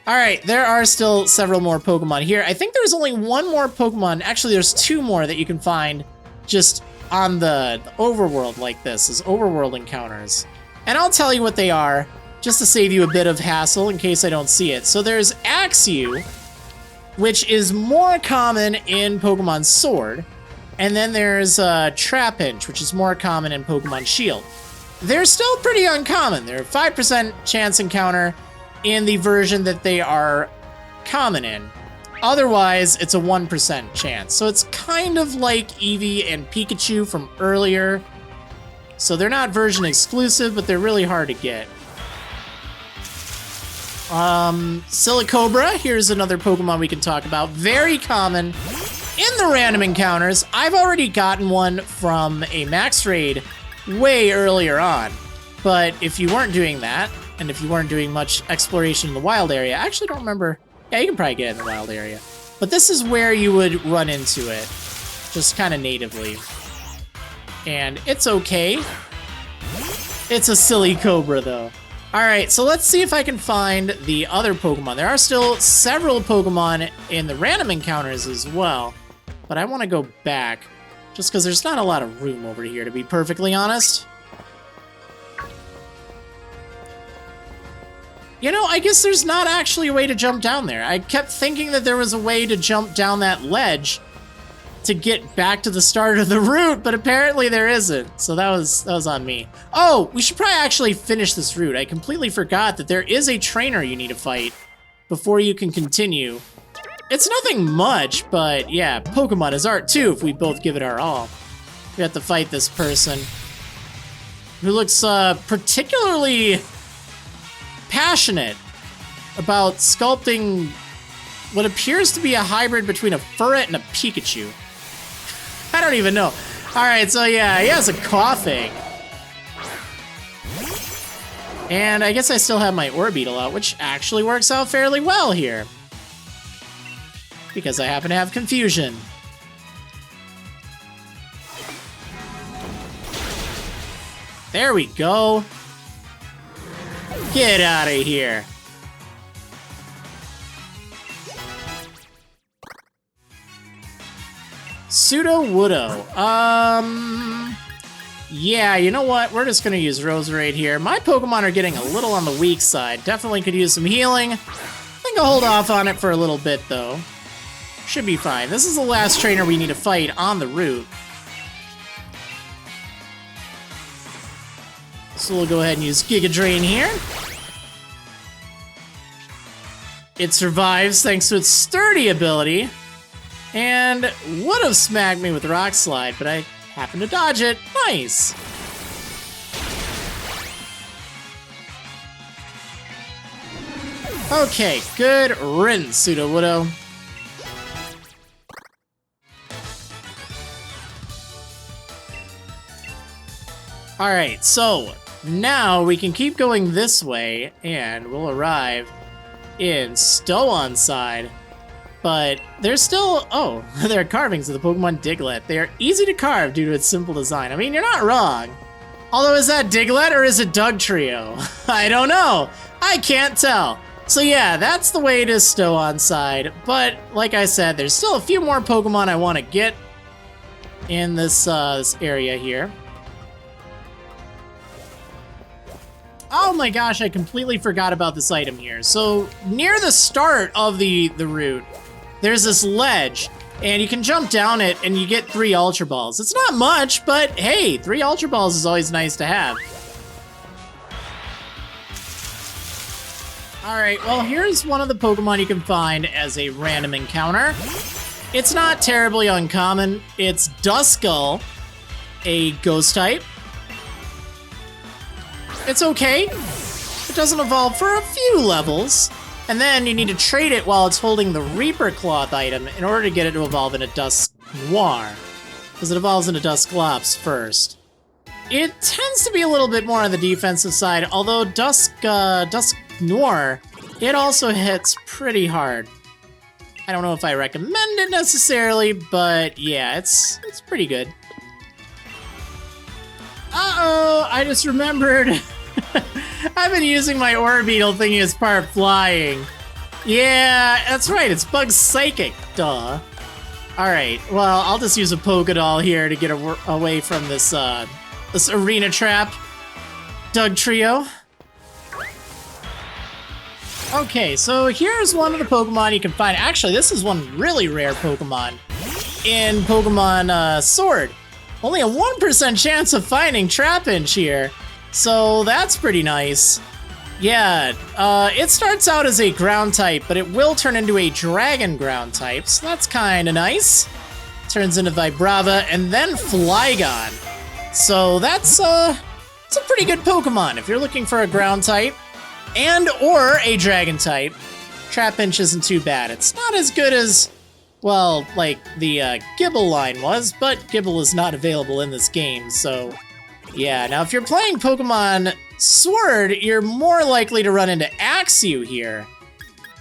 Alright, there are still several more Pokemon here. I think there's only one more Pokemon. Actually, there's two more that you can find just on the overworld like this, as overworld encounters. And I'll tell you what they are, just to save you a bit of hassle in case I don't see it. So there's Axew, which is more common in Pokemon Sword. And then there's Trapinch, which is more common in Pokemon Shield. They're still pretty uncommon. They're a 5% chance encounter in the version that they are common in. Otherwise, it's a 1% chance. So it's kind of like Eevee and Pikachu from earlier. So they're not version exclusive, but they're really hard to get. Silicobra, here's another Pokemon we can talk about. Very common in the random encounters. I've already gotten one from a max raid way earlier on. But if you weren't doing that, and if you weren't doing much exploration in the wild area, I actually don't remember. Yeah, you can probably get it in the wild area. But this is where you would run into it, just kind of natively. And it's okay. It's a silly cobra, though. Alright, so let's see if I can find the other Pokemon. There are still several Pokemon in the random encounters as well. But I want to go back, just because there's not a lot of room over here, to be perfectly honest. You know, I guess there's not actually a way to jump down there. I kept thinking that there was a way to jump down that ledge to get back to the start of the route, but apparently there isn't. So that was on me. Oh, we should probably actually finish this route. I completely forgot that there is a trainer you need to fight before you can continue. It's nothing much, but yeah, Pokemon is art too if we both give it our all. We have to fight this person who looks particularly passionate about sculpting what appears to be a hybrid between a Furret and a Pikachu. I don't even know. Alright, so yeah, he has a coughing. And I guess I still have my Orbeetle out, which actually works out fairly well here. Because I happen to have Confusion. There we go. Get out of here. Pseudo-Woodo. Yeah, you know what? We're just gonna use Roserade here. My Pokemon are getting a little on the weak side. Definitely could use some healing. I think I'll hold off on it for a little bit, though. Should be fine. This is the last trainer we need to fight on the route. So we'll go ahead and use Giga Drain here. It survives thanks to its sturdy ability. And would have smacked me with Rock Slide, but I happened to dodge it. Nice. Okay, good riddance, Pseudo-Woodo. Alright, so now we can keep going this way, and we'll arrive in Stow-on-Side. But there's still, oh, there are carvings of the Pokemon Diglett. They are easy to carve due to its simple design. I mean, you're not wrong. Although, is that Diglett or is it Dugtrio? I don't know. I can't tell. So yeah, that's the way to Stow-on-Side. But like I said, there's still a few more Pokemon I want to get in this area here. Oh my gosh, I completely forgot about this item here. So near the start of the route, there's this ledge, and you can jump down it and you get 3 Ultra Balls. It's not much, but hey, 3 Ultra Balls is always nice to have. Alright, well here's one of the Pokemon you can find as a random encounter. It's not terribly uncommon. It's Duskull, a ghost type. It's okay. It doesn't evolve for a few levels. And then you need to trade it while it's holding the Reaper Cloth item in order to get it to evolve into Dusk Noir. Because it evolves into Dusclops first. It tends to be a little bit more on the defensive side, although Dusk Noir, it also hits pretty hard. I don't know if I recommend it necessarily, but yeah, it's pretty good. Uh-oh, I just remembered. I've been using my Orbeetle thinking it's part flying. Yeah, that's right, it's Bug Psychic, duh. Alright, well, I'll just use a Pokédoll here to get away from this, this arena trap. Dugtrio. Okay, so here's one of the Pokemon you can find. Actually, this is one really rare Pokemon in Pokemon Sword. Only a 1% chance of finding Trapinch here. So that's pretty nice. Yeah, it starts out as a ground type, but it will turn into a dragon ground type, so that's kind of nice. Turns into Vibrava and then Flygon. So that's it's a pretty good Pokemon if you're looking for a ground type and or a dragon type. Trapinch isn't too bad. It's not as good as, well, like the Gibble line was, but Gibble is not available in this game, so yeah. Now if you're playing Pokemon Sword, you're more likely to run into Axew here.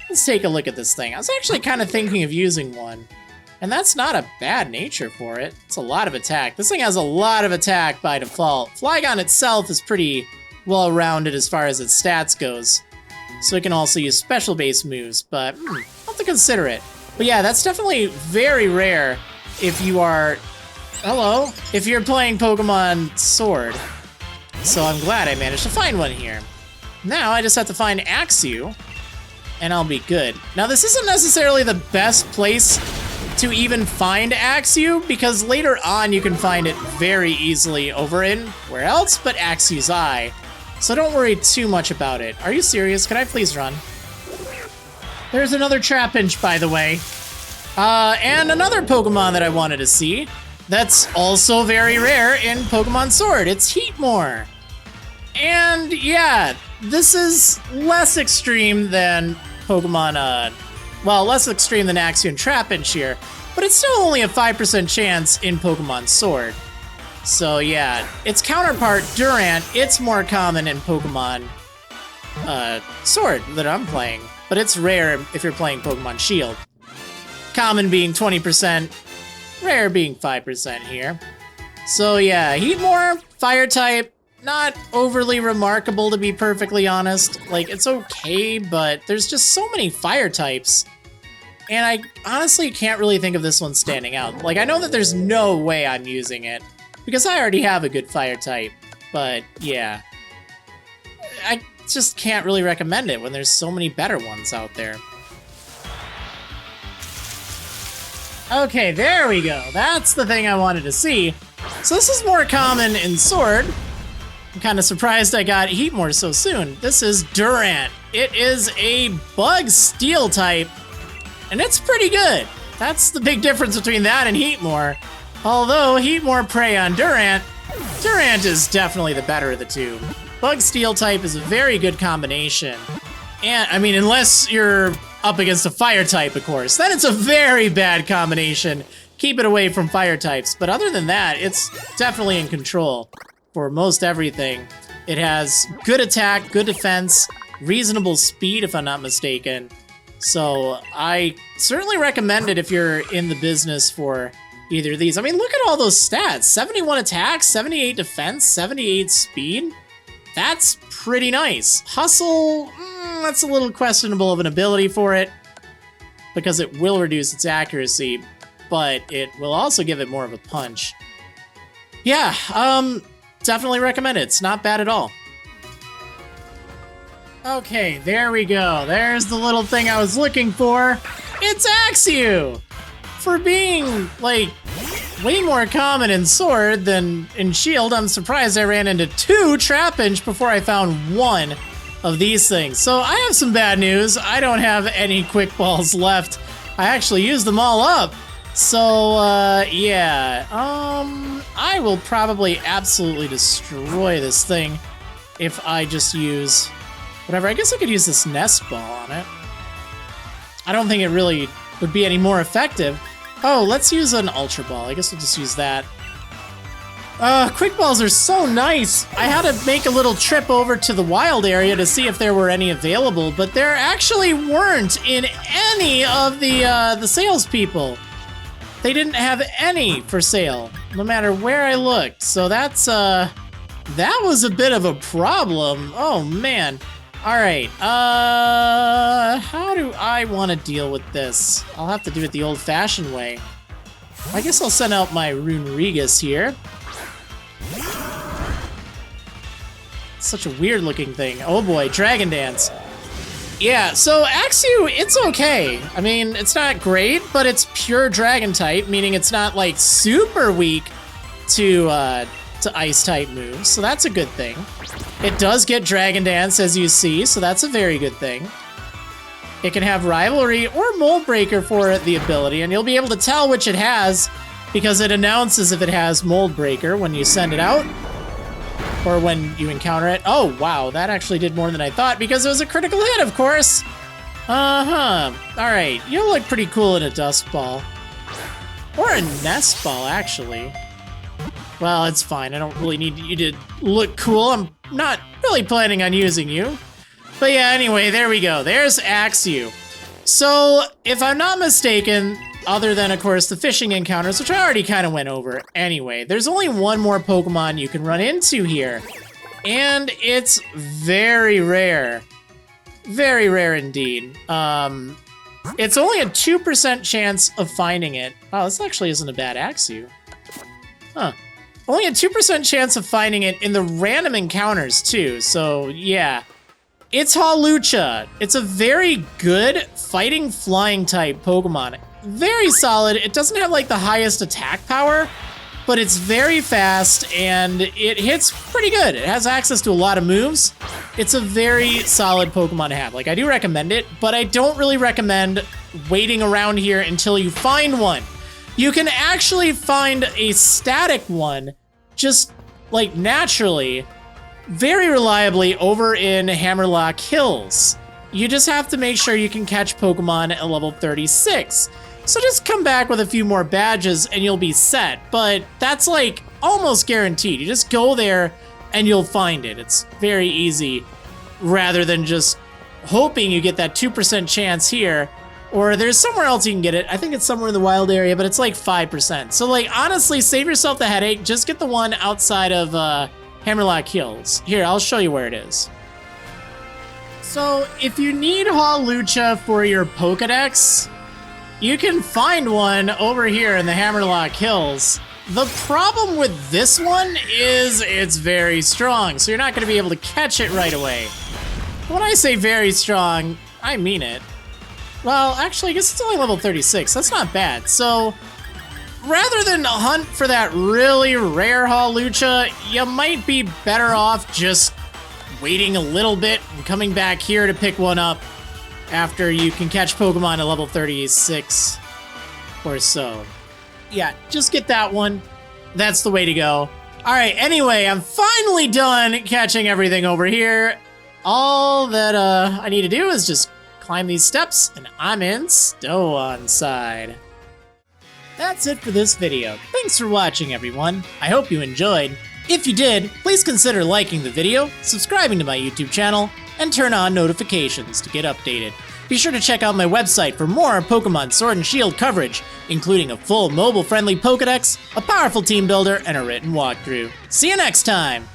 Let's take a look at this thing. I was actually kind of thinking of using one, and that's not a bad nature for it. It's a lot of attack. This thing has a lot of attack by default. Flygon itself is pretty well-rounded as far as its stats goes, so it can also use special-based moves, but I'll have to consider it. But yeah, that's definitely very rare if you are, if you're playing Pokemon Sword. So I'm glad I managed to find one here. Now I just have to find Axew, and I'll be good. Now this isn't necessarily the best place to even find Axew, because later on you can find it very easily over in, where else but Axew's Eye. So don't worry too much about it. Are you serious? Can I please run? There's another Trapinch, by the way. And another Pokemon that I wanted to see that's also very rare in Pokemon Sword. It's Heatmore. And yeah, this is less extreme than Pokemon, well, less extreme than Axew and Trapinch here, but it's still only a 5% chance in Pokemon Sword. So yeah, its counterpart, Durant, it's more common in Pokemon Sword that I'm playing, but it's rare if you're playing Pokemon Shield. Common being 20%, rare being 5% here. So yeah, Heatmore, fire type, not overly remarkable to be perfectly honest. Like, it's okay, but there's just so many fire types. And I honestly can't really think of this one standing out. Like, I know that there's no way I'm using it, because I already have a good fire type. But yeah, I just can't really recommend it when there's so many better ones out there. Okay, there we go. That's the thing I wanted to see. So this is more common in Sword. I'm kind of surprised I got Heatmore so soon. This is Durant. It is a bug steel type, and it's pretty good. That's the big difference between that and Heatmore. Although Heatmore prey on Durant, Durant is definitely the better of the two. Bug steel type is a very good combination. And, I mean, unless you're up against a fire type, of course, then it's a very bad combination. Keep it away from fire types. But other than that, it's definitely in control for most everything. It has good attack, good defense, reasonable speed, if I'm not mistaken. So I certainly recommend it if you're in the business for either of these. I mean, look at all those stats. 71 attack, 78 defense, 78 speed. That's pretty nice. Hustle, that's a little questionable of an ability for it, because it will reduce its accuracy, but it will also give it more of a punch. Yeah, definitely recommend it. It's not bad at all. Okay, there we go. There's the little thing I was looking for. It's Axew! For being, like, way more common in Sword than in Shield, I'm surprised I ran into 2 Trapinch before I found 1 of these things. So I have some bad news. I don't have any Quick Balls left. I actually used them all up. So, yeah. I will probably absolutely destroy this thing if I just use whatever. I guess I could use this Nest Ball on it. I don't think it really would be any more effective. Oh, let's use an Ultra Ball. I guess we'll just use that. Quick Balls are so nice. I had to make a little trip over to the wild area to see if there were any available, but there actually weren't in any of the salespeople. They didn't have any for sale, no matter where I looked. So that's, that was a bit of a problem. Oh, man. All right, how do I want to deal with this? I'll have to do it the old-fashioned way. I guess I'll send out my Runerigus here. Such a weird-looking thing. Oh boy, Dragon Dance. Yeah, so Axew, it's okay. I mean, it's not great, but it's pure Dragon type, meaning it's not, like, super weak to Ice-type moves, so that's a good thing. It does get Dragon Dance, as you see, so that's a very good thing. It can have Rivalry or Mold Breaker for the ability, and you'll be able to tell which it has because it announces if it has Mold Breaker when you send it out or when you encounter it. Oh, wow, that actually did more than I thought because it was a critical hit, of course. Uh-huh. All right, you look pretty cool in a Dust Ball. Or a Nest Ball, actually. Well, it's fine. I don't really need you to look cool. I'm not really planning on using you. But yeah, anyway, there we go. There's Axew. So, if I'm not mistaken, other than, of course, the fishing encounters, which I already kind of went over anyway, there's only one more Pokemon you can run into here. And it's very rare. Very rare indeed. It's only a 2% chance of finding it. Wow, this actually isn't a bad Axew. Huh. Only a 2% chance of finding it in the random encounters, too. So, yeah. It's Hawlucha. It's a very good fighting flying type Pokemon. Very solid. It doesn't have, like, the highest attack power, but it's very fast, and it hits pretty good. It has access to a lot of moves. It's a very solid Pokemon to have. Like, I do recommend it, but I don't really recommend waiting around here until you find one. You can actually find a static one, just, like, naturally, very reliably over in Hammerlock Hills. You just have to make sure you can catch Pokemon at level 36. So just come back with a few more badges and you'll be set. But that's, like, almost guaranteed. You just go there and you'll find it. It's very easy, rather than just hoping you get that 2% chance here, or there's somewhere else you can get it. I think it's somewhere in the wild area, but it's like 5%. So like, honestly, save yourself the headache. Just get the one outside of Hammerlock Hills. Here, I'll show you where it is. So if you need Hawlucha for your Pokédex, you can find one over here in the Hammerlock Hills. The problem with this one is it's very strong, so you're not going to be able to catch it right away. When I say very strong, I mean it. Well, actually, I guess it's only level 36. That's not bad. So rather than hunt for that really rare Hawlucha, you might be better off just waiting a little bit and coming back here to pick one up after you can catch Pokemon at level 36 or so. Yeah, just get that one. That's the way to go. All right, anyway, I'm finally done catching everything over here. All that I need to do is just climb these steps, and I'm in Stow-on side. That's it for this video. Thanks for watching, everyone. I hope you enjoyed. If you did, please consider liking the video, subscribing to my YouTube channel, and turn on notifications to get updated. Be sure to check out my website for more Pokemon Sword and Shield coverage, including a full mobile-friendly Pokédex, a powerful team builder, and a written walkthrough. See you next time!